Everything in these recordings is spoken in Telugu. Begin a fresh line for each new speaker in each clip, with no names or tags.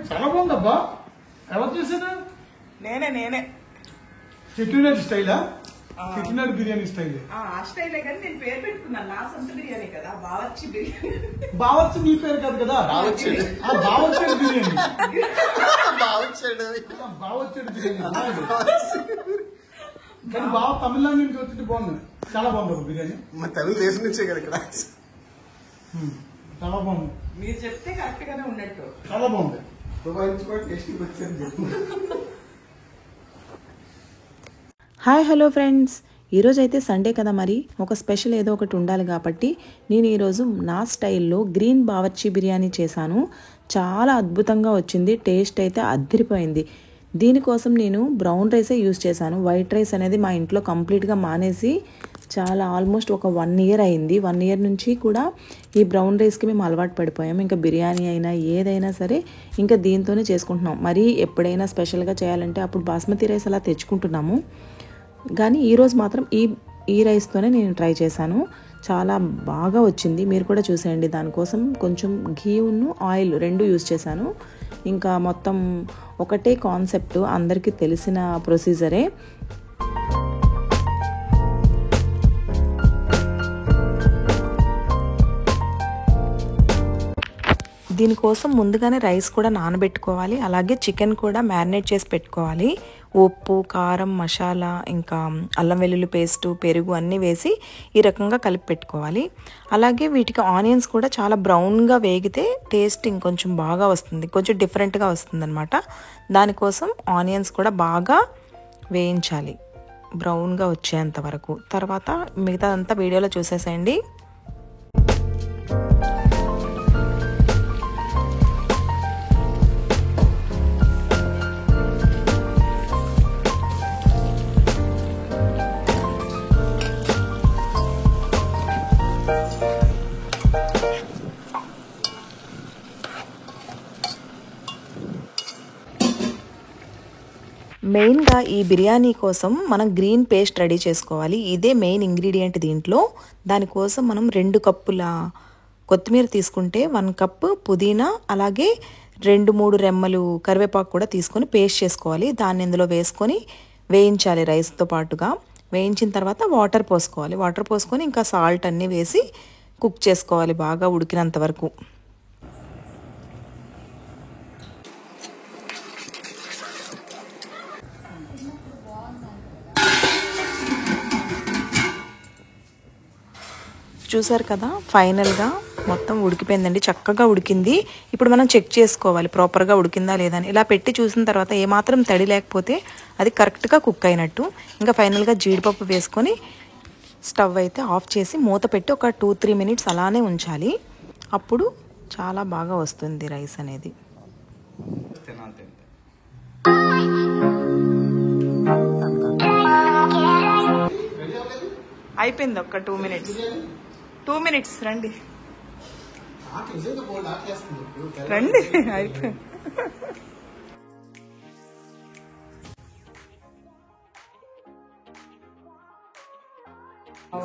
చాలా బాగుందబ్బా. ఎవరు చేశారు?
నేనే
చెట్టినాడు స్టైలా? చెట్టినాడు బిర్యానీ స్టైల్.
ఆ స్టైలే కానీ నేను పేరు పెట్టుకున్నాను. నా సొంత బిర్యానీ కదా, బావర్చి బిర్యానీ.
బావర్చి నీ పేరు కాదు కదా. బావొచ్చాడు బిర్యానీ. బావొచ్చాడు బిర్యానీ. కానీ బావ తమిళనాడు నుంచి వచ్చింది బాగుంది. చాలా బాగుంది బిర్యానీ.
మా తమిళ దేశం నుంచే కదా ఇక్కడ.
చాలా బాగుంది.
మీరు చెప్తే కరెక్ట్ గానే ఉన్నట్టు.
చాలా బాగుంది.
దుబాయ్ నుంచి కూడా టేస్టీ వచ్చాను చెప్పు.
హాయ్ హలో ఫ్రెండ్స్, ఈరోజు అయితే సండే కదా, మరి ఒక స్పెషల్ ఏదో ఒకటి ఉండాలి కాబట్టి నేను ఈరోజు నా స్టైల్లో గ్రీన్ బావర్చి బిర్యానీ చేశాను. చాలా అద్భుతంగా వచ్చింది. టేస్ట్ అయితే అదిరిపోయింది. దీనికోసం నేను బ్రౌన్ రైసే యూజ్ చేశాను. వైట్ రైస్ అనేది మా ఇంట్లో కంప్లీట్గా మానేసి చాలా ఆల్మోస్ట్ ఒక 1 year అయింది. 1 year నుంచి కూడా ఈ బ్రౌన్ రైస్కి మేము అలవాటు పడిపోయాము. ఇంకా బిర్యానీ అయినా ఏదైనా సరే ఇంకా దీంతోనే చేసుకుంటున్నాం. మరి ఎప్పుడైనా స్పెషల్గా చేయాలంటే అప్పుడు బాస్మతి రైస్ అలా తెచ్చుకుంటున్నాము. కానీ ఈరోజు మాత్రం ఈ రైస్తోనే నేను ట్రై చేశాను. చాలా బాగా వచ్చింది. మీరు కూడా చూసేయండి. దానికోసం కొంచెం ఘీను ఆయిల్ 2 యూజ్ చేశాను. ఇంకా మొత్తం ఒకటే కాన్సెప్ట్, అందరికీ తెలిసిన ప్రొసీజరే. దీనికోసం ముందుగానే రైస్ కూడా నానబెట్టుకోవాలి. అలాగే చికెన్ కూడా మ్యారినేట్ చేసి పెట్టుకోవాలి. ఉప్పు, కారం, మసాలా, ఇంకా అల్లం వెల్లుల్లి పేస్టు, పెరుగు అన్నీ వేసి ఈ రకంగా కలిపి పెట్టుకోవాలి. అలాగే వీటికి ఆనియన్స్ కూడా చాలా బ్రౌన్గా వేగితే టేస్ట్ ఇంకొంచెం బాగా వస్తుంది, కొంచెం డిఫరెంట్గా వస్తుంది అనమాట. దానికోసం ఆనియన్స్ కూడా బాగా వేయించాలి బ్రౌన్గా వచ్చేంత వరకు. తర్వాత మిగతాదంతా వీడియోలో చూసేసేయండి. మెయిన్గా ఈ బిర్యానీ కోసం మనం గ్రీన్ పేస్ట్ రెడీ చేసుకోవాలి. ఇదే మెయిన్ ఇంగ్రీడియంట్ దీంట్లో. దానికోసం మనం 2 కప్పుల కొత్తిమీర తీసుకుంటే 1 కప్పు పుదీనా, అలాగే 2-3 రెమ్మలు కరివేపాకు కూడా తీసుకొని పేస్ట్ చేసుకోవాలి. దాన్ని ఇందులో వేసుకొని వేయించాలి రైస్తో పాటుగా. వేయించిన తర్వాత వాటర్ పోసుకోవాలి. వాటర్ పోసుకొని ఇంకా సాల్ట్ అన్నీ వేసి కుక్ చేసుకోవాలి బాగా ఉడికినంత వరకు. చూసారు కదా, ఫైనల్గా మొత్తం ఉడికిపోయిందండి. చక్కగా ఉడికింది. ఇప్పుడు మనం చెక్ చేసుకోవాలి ప్రాపర్గా ఉడికిందా లేదా అని. ఇలా పెట్టి చూసిన తర్వాత ఏమాత్రం తడి లేకపోతే అది కరెక్ట్గా కుక్ అయినట్టు. ఇంకా ఫైనల్గా జీడిపప్పు వేసుకొని స్టవ్ అయితే ఆఫ్ చేసి మూత పెట్టి ఒక 2-3 minutes అలానే ఉంచాలి. అప్పుడు చాలా బాగా వస్తుంది రైస్ అనేది. అయిపోయింది. ఒక 2 minutes. 2 minutes రండి అయిపోయింది.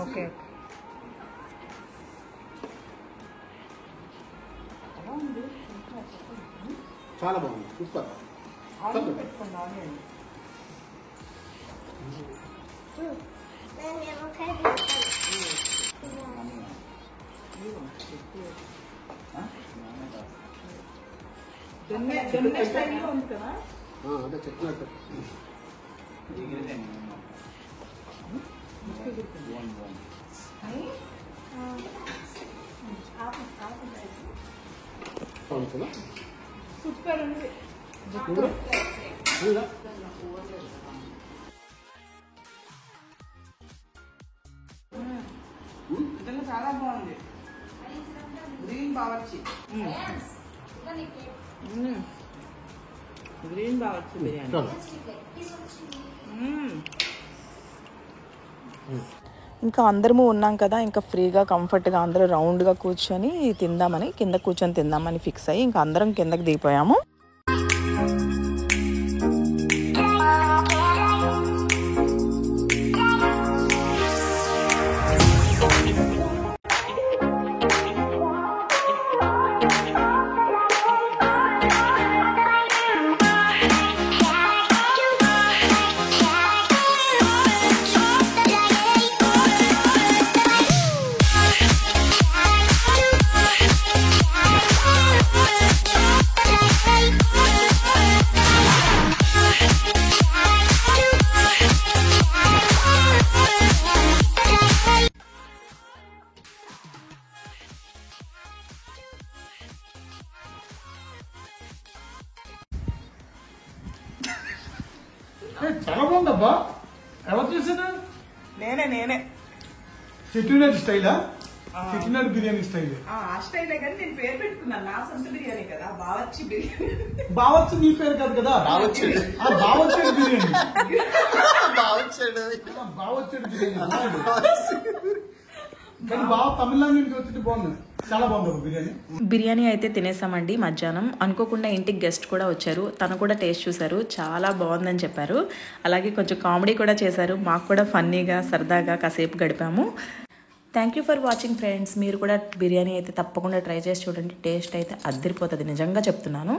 ఓకే,
చాలా బాగుంది, సూపర్. అదే చెప్పినట్టు
సూపర్ ఉంది. చాలా బాగుంది. Green Bawarchi, green Bawarchi biryani.
ఇంకా అందరము ఉన్నాం కదా, ఇంకా ఫ్రీగా కంఫర్ట్గా అందరూ రౌండ్గా కూర్చొని తిందామని, కింద కూర్చొని తిందామని ఫిక్స్ అయ్యి ఇంకా అందరం కిందకి దిగిపోయాము.
చాలా బాగుందబ్బా. ఎవరు చేశారు?
నేనే
చెట్టినాడు స్టైలా? చెట్టినాడు బిర్యానీ స్టైల్.
ఆ స్టైలే కానీ నేను పేరు పెట్టుకున్నాను నా సొంత బిర్యానీ కదా బావర్చి బిర్యానీ.
బావచ్చు నీ పేరు కాదు కదా.
బావొచ్చాడు.
బావొచ్చాడు బిర్యానీ.
బావొచ్చాడు.
బావొచ్చాడు బిర్యానీ అన్నాడు. కానీ బావ తమిళనాడు నుంచి వచ్చింది బాగుంది. చాలా బాగుంది బిర్యానీ.
బిర్యానీ అయితే తినేసామండి మధ్యాహ్నం. అనుకోకుండా ఇంటికి గెస్ట్ కూడా వచ్చారు. తను కూడా టేస్ట్ చూశారు, చాలా బాగుందని చెప్పారు. అలాగే కొంచెం కామెడీ కూడా చేశారు. మాకు కూడా ఫన్నీగా సరదాగా కాసేపు గడిపాము. Thank you for watching friends. మీరు కూడా బిర్యానీ అయితే తప్పకుండా ట్రై చేసి చూడండి. టేస్ట్ అయితే అద్దరిపోతుంది, నిజంగా చెప్తున్నాను.